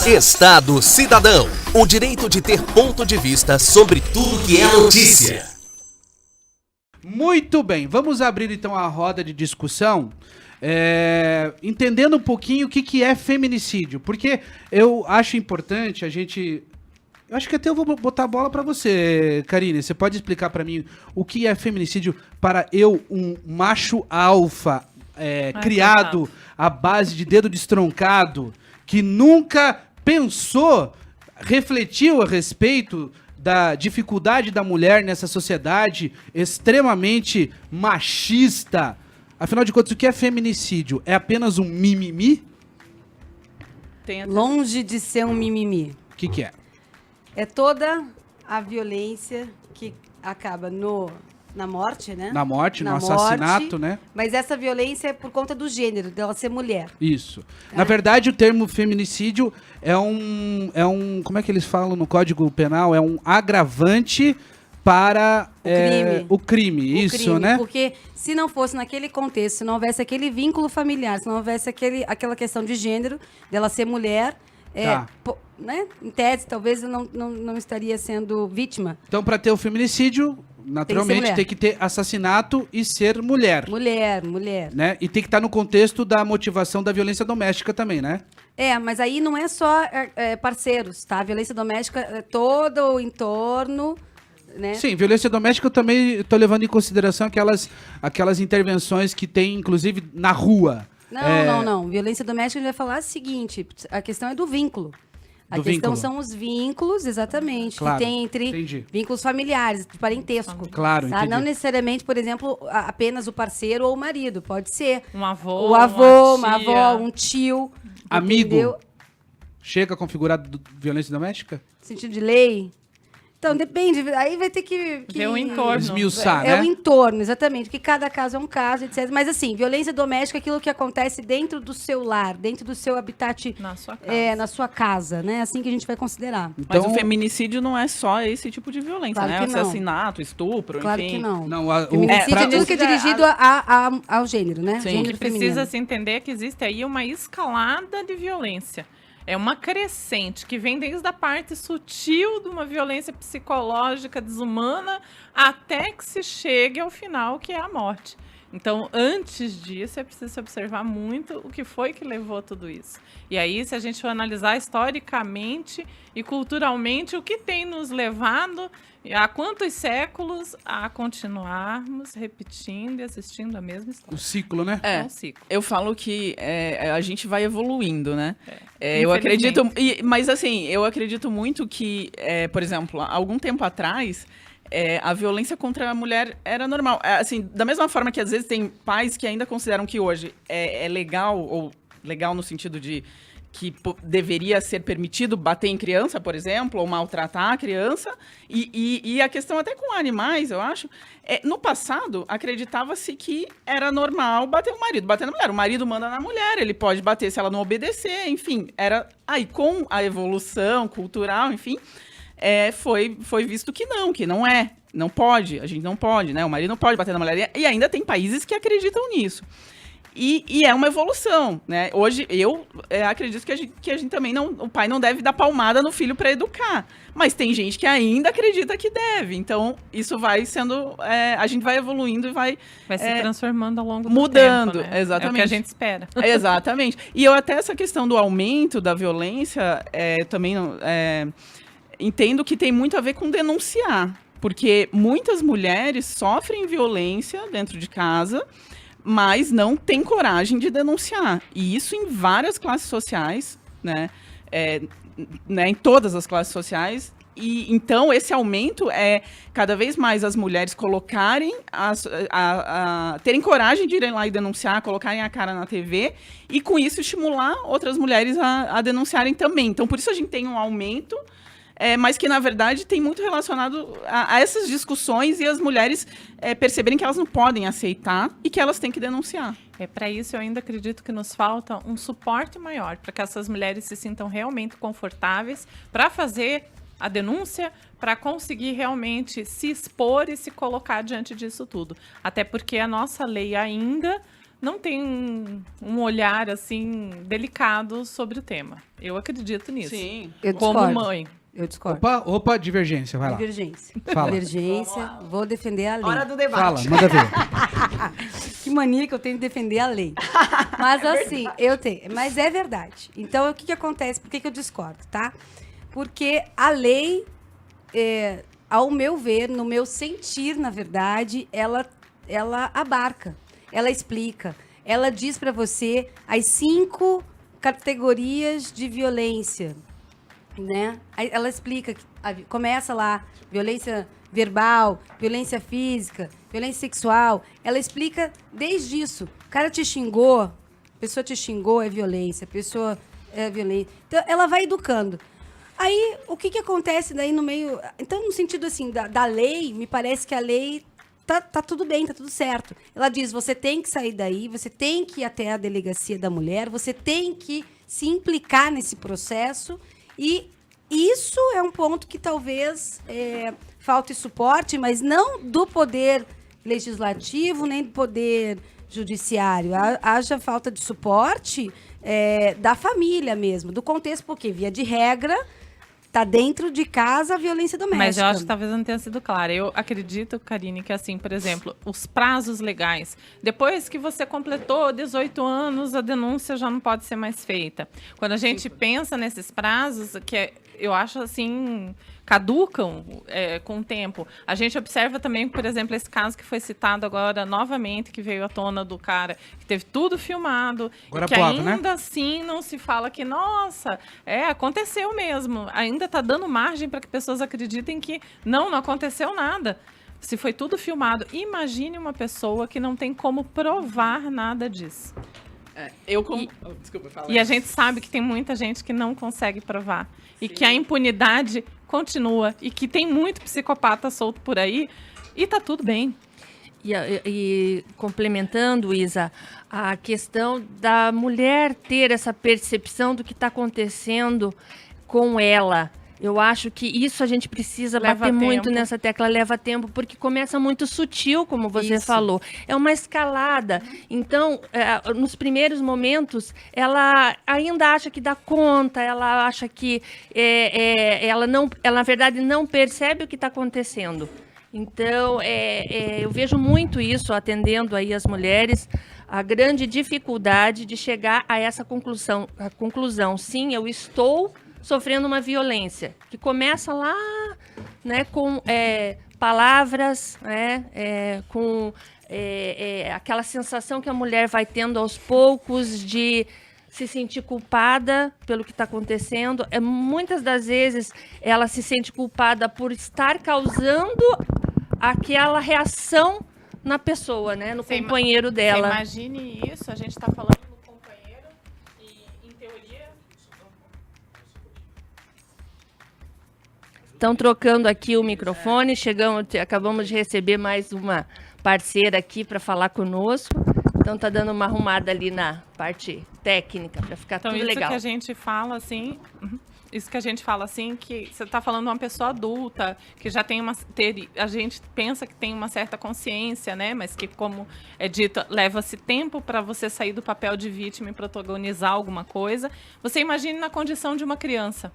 Estado Cidadão, o direito de ter ponto de vista sobre tudo que é notícia. Muito bem, vamos abrir então a roda de discussão, entendendo um pouquinho o que é feminicídio, porque eu acho importante a gente... Eu acho que até eu vou botar a bola pra você, Karine. Você pode explicar pra mim o que é feminicídio para eu, um macho alfa, criado à base de dedo destroncado, que nunca pensou, refletiu a respeito da dificuldade da mulher nessa sociedade extremamente machista. Afinal de contas, o que é feminicídio? É apenas um mimimi? Longe de ser um mimimi. O que é? É toda a violência que acaba na morte, né? Na morte, no assassinato, né? Mas essa violência é por conta do gênero, dela ser mulher. Isso. Na verdade, o termo feminicídio é um... Como é que eles falam no Código Penal? É um agravante para o crime. Isso, crime, né? Porque se não fosse naquele contexto, se não houvesse aquele vínculo familiar, se não houvesse aquela questão de gênero, dela ser mulher... né? Em tese, talvez eu não estaria sendo vítima. Então, para ter o feminicídio, naturalmente tem que ter assassinato e ser mulher. Mulher. Né? E tem que estar no contexto da motivação da violência doméstica também, né? Mas aí não é só parceiros, tá? A violência doméstica é todo o entorno, né? Sim, violência doméstica eu também estou levando em consideração aquelas intervenções que tem, inclusive, na rua. Não. Violência doméstica a gente vai falar o seguinte, a questão é do vínculo. A questão são os vínculos, exatamente, claro, que tem entre vínculos familiares, de parentesco. Claro, tá? Não necessariamente, por exemplo, apenas o parceiro ou o marido. Pode ser um avô, uma avó, um tio. Amigo. Entendeu? Chega configurado violência doméstica? Sentido de lei? Então, depende. Aí vai ter que ver o entorno. Esmiuçar, né? É o entorno, exatamente. Porque cada caso é um caso, etc. Mas, assim, violência doméstica é aquilo que acontece dentro do seu lar, dentro do seu habitat... Na sua casa. Na sua casa, né? Assim que a gente vai considerar. Então, mas o feminicídio não é só esse tipo de violência, claro, né? Assassinato, estupro, claro enfim. Claro que não. Feminicídio é tudo que é dirigido ao gênero, né? Sim. Gênero precisa se entender que existe aí uma escalada de violência. É uma crescente que vem desde a parte sutil de uma violência psicológica desumana até que se chegue ao final, que é a morte. Então, antes disso, é preciso se observar muito o que foi que levou a tudo isso. E aí, se a gente for analisar historicamente e culturalmente, o que tem nos levado há quantos séculos a continuarmos repetindo e assistindo a mesma história. O ciclo, né? É um ciclo. Eu falo que a gente vai evoluindo, né? Eu acredito... Mas, assim, eu acredito muito que, por exemplo, há algum tempo atrás... a violência contra a mulher era normal. Assim, da mesma forma que às vezes tem pais que ainda consideram que hoje é legal, ou legal no sentido de que deveria ser permitido bater em criança, por exemplo, ou maltratar a criança. E a questão até com animais, eu acho, no passado, acreditava-se que era normal bater no marido, bater na mulher. O marido manda na mulher, ele pode bater se ela não obedecer, enfim. Aí com a evolução cultural, enfim... foi visto que não pode, a gente não pode, né? O marido não pode bater na mulher. E ainda tem países que acreditam nisso. E é uma evolução, né? Hoje, eu acredito que a gente também não... O pai não deve dar palmada no filho para educar. Mas tem gente que ainda acredita que deve. Então, isso vai sendo... a gente vai evoluindo e vai se transformando ao longo do mudando, tempo, né? Exatamente. É o que a gente espera. Exatamente. E eu até essa questão do aumento da violência, também... entendo que tem muito a ver com denunciar, porque muitas mulheres sofrem violência dentro de casa, mas não têm coragem de denunciar. E isso em várias classes sociais, né? Em todas as classes sociais. E então esse aumento é cada vez mais as mulheres colocarem, terem coragem de irem lá e denunciar, colocarem a cara na TV e com isso estimular outras mulheres a denunciarem também. Então por isso a gente tem um aumento, mas que na verdade tem muito relacionado a essas discussões e as mulheres perceberem que elas não podem aceitar e que elas têm que denunciar. Para isso, eu ainda acredito que nos falta um suporte maior, para que essas mulheres se sintam realmente confortáveis para fazer a denúncia, para conseguir realmente se expor e se colocar diante disso tudo. Até porque a nossa lei ainda não tem um olhar, assim, delicado sobre o tema. Eu acredito nisso. Sim. Eu Como discordo. mãe. Eu discordo. Opa, divergência, vai lá. Divergência. Fala. Divergência, vou defender a lei. Hora do debate. Fala, manda ver. Que mania que eu tenho de defender a lei. Mas assim, eu tenho. Mas é verdade. Então, o que acontece? Por que eu discordo, tá? Porque a lei, ao meu ver, no meu sentir, na verdade, ela abarca, ela explica. Ela diz para você as 5 categorias de violência, né? Ela explica, começa lá, violência verbal, violência física, violência sexual. Ela explica desde isso. O cara te xingou, a pessoa te xingou, é violência, a pessoa é violência. Então, ela vai educando. Aí, o que acontece daí no meio... Então, no sentido, assim, da lei, me parece que a lei tá tudo bem, tá tudo certo. Ela diz, você tem que sair daí, você tem que ir até a delegacia da mulher, você tem que se implicar nesse processo. E isso é um ponto que talvez falte suporte, mas não do poder legislativo, nem do poder judiciário. Haja falta de suporte da família mesmo, do contexto, porque, via de regra, está dentro de casa a violência doméstica. Mas eu acho que talvez não tenha sido clara. Eu acredito, Karine, que assim, por exemplo, os prazos legais. Depois que você completou 18 anos, a denúncia já não pode ser mais feita. Quando a gente pensa nesses prazos, eu acho assim, caducam com o tempo. A gente observa também, por exemplo, esse caso que foi citado agora novamente, que veio à tona do cara, que teve tudo filmado, agora que ainda assim não se fala que, nossa, aconteceu mesmo. Ainda está dando margem para que pessoas acreditem que não aconteceu nada. Se foi tudo filmado, imagine uma pessoa que não tem como provar nada disso. Desculpa, fala. E a gente sabe que tem muita gente que não consegue provar. Sim. E que a impunidade continua. E que tem muito psicopata solto por aí. E tá tudo bem. E complementando, Isa, a questão da mulher ter essa percepção do que está acontecendo com ela. Eu acho que isso a gente precisa bater muito nessa tecla, leva tempo, porque começa muito sutil, como você falou. É uma escalada. Então, nos primeiros momentos, ela ainda acha que dá conta, ela acha que ela, na verdade, não percebe o que está acontecendo. Então, eu vejo muito isso, atendendo aí as mulheres, a grande dificuldade de chegar a essa conclusão. Sim, eu estou sofrendo uma violência, que começa lá, né, com palavras, com aquela sensação que a mulher vai tendo aos poucos de se sentir culpada pelo que está acontecendo. Muitas das vezes ela se sente culpada por estar causando aquela reação na pessoa, né, no companheiro dela. Imagine isso, a gente está falando no companheiro e, em teoria... Estão trocando aqui o microfone, acabamos de receber mais uma parceira aqui para falar conosco. Então tá dando uma arrumada ali na parte técnica para ficar tudo legal. Então isso que a gente fala assim, que você está falando de uma pessoa adulta, que já tem a gente pensa que tem uma certa consciência, né? Mas que, como é dito, leva-se tempo para você sair do papel de vítima e protagonizar alguma coisa. Você imagine na condição de uma criança.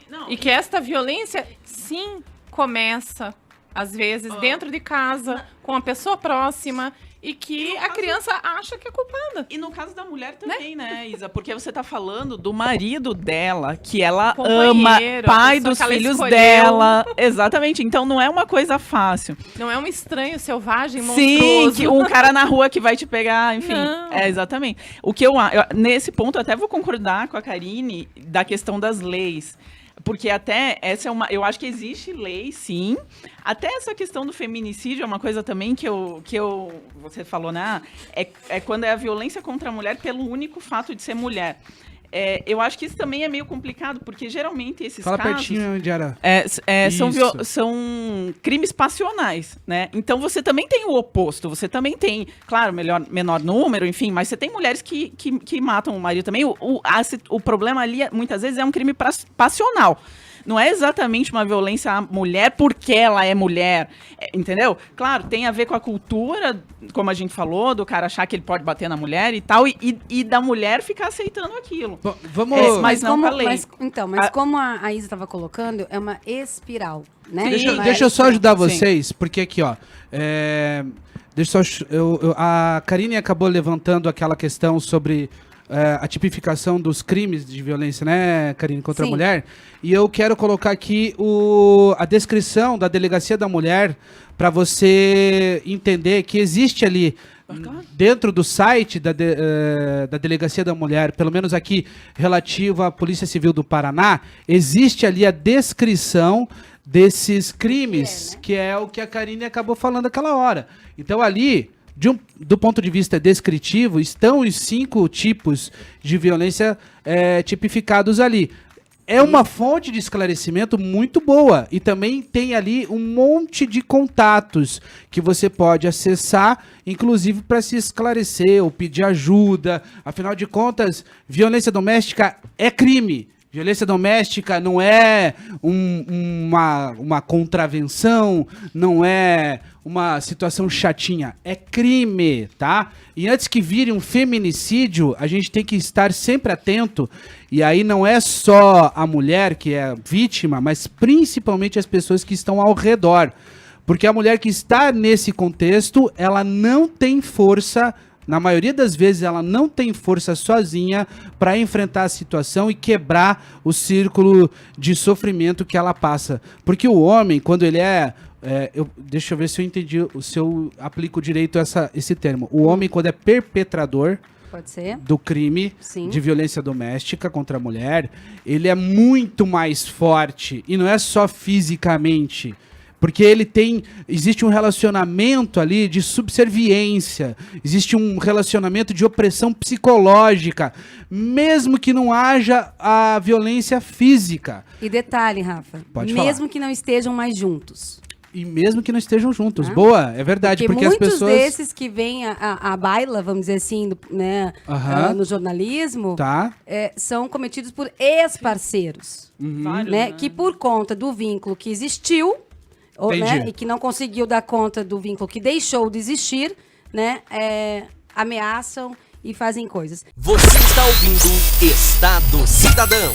Não, e que esta violência, sim, começa, às vezes, dentro de casa, com a pessoa próxima, e que a criança acha que é culpada. E no caso da mulher também, né, Isa? Porque você tá falando do marido dela, que ela ama, pai dos filhos dela. Exatamente. Então não é uma coisa fácil. Não é um estranho, selvagem, monstruoso. Sim, um cara na rua que vai te pegar, enfim. Não. Exatamente. O que nesse ponto, eu até vou concordar com a Karine da questão das leis. Porque até essa eu acho que existe lei, sim. Até essa questão do feminicídio é uma coisa também que você falou, né? É quando é a violência contra a mulher pelo único fato de ser mulher. Eu acho que isso também é meio complicado, porque geralmente esses casos... Fala pertinho onde era. São crimes passionais, né? Então você também tem o oposto, você também tem, claro, menor número, enfim, mas você tem mulheres que matam o marido também. O problema ali, muitas vezes, é um crime passional. não é exatamente uma violência à mulher porque ela é mulher, entendeu? Claro, tem a ver com a cultura, como a gente falou, do cara achar que ele pode bater na mulher e tal, e da mulher ficar aceitando aquilo. Vamos... mas não como, com a lei. Mas como a Isa estava colocando, é uma espiral, né? Deixa eu só ajudar vocês, porque aqui, ó... deixa eu só, a Karine acabou levantando aquela questão sobre a tipificação dos crimes de violência, né, Karine, contra a mulher. E eu quero colocar aqui a descrição da Delegacia da Mulher para você entender que existe ali, dentro do site da Delegacia da Mulher, pelo menos aqui relativo à Polícia Civil do Paraná, existe ali a descrição desses crimes, que é o que a Karine acabou falando aquela hora. Então ali, do ponto de vista descritivo, estão os 5 tipos de violência tipificados ali. É uma fonte de esclarecimento muito boa. E também tem ali um monte de contatos que você pode acessar, inclusive para se esclarecer ou pedir ajuda. Afinal de contas, violência doméstica é crime. Violência doméstica não é uma contravenção, não é uma situação chatinha, é crime, tá? E antes que vire um feminicídio, a gente tem que estar sempre atento, e aí não é só a mulher que é vítima, mas principalmente as pessoas que estão ao redor. Porque a mulher que está nesse contexto, ela não tem força. Na maioria das vezes, ela não tem força sozinha para enfrentar a situação e quebrar o círculo de sofrimento que ela passa. Porque o homem, quando ele deixa eu ver se eu entendi, se eu aplico direito esse termo. O homem, quando é perpetrador do crime de violência doméstica contra a mulher, ele é muito mais forte. E não é só fisicamente. Porque existe um relacionamento ali de subserviência, existe um relacionamento de opressão psicológica, mesmo que não haja a violência física. E detalhe, Rafa, mesmo que não estejam mais juntos. E mesmo que não estejam juntos. Boa, é verdade. Porque as pessoas... muitos desses que vêm à baila, vamos dizer assim, né, no jornalismo, são cometidos por ex-parceiros. Vários, né? Que por conta do vínculo que existiu, e que não conseguiu dar conta do vínculo que deixou de existir, né, ameaçam e fazem coisas. Você está ouvindo Estado Cidadão.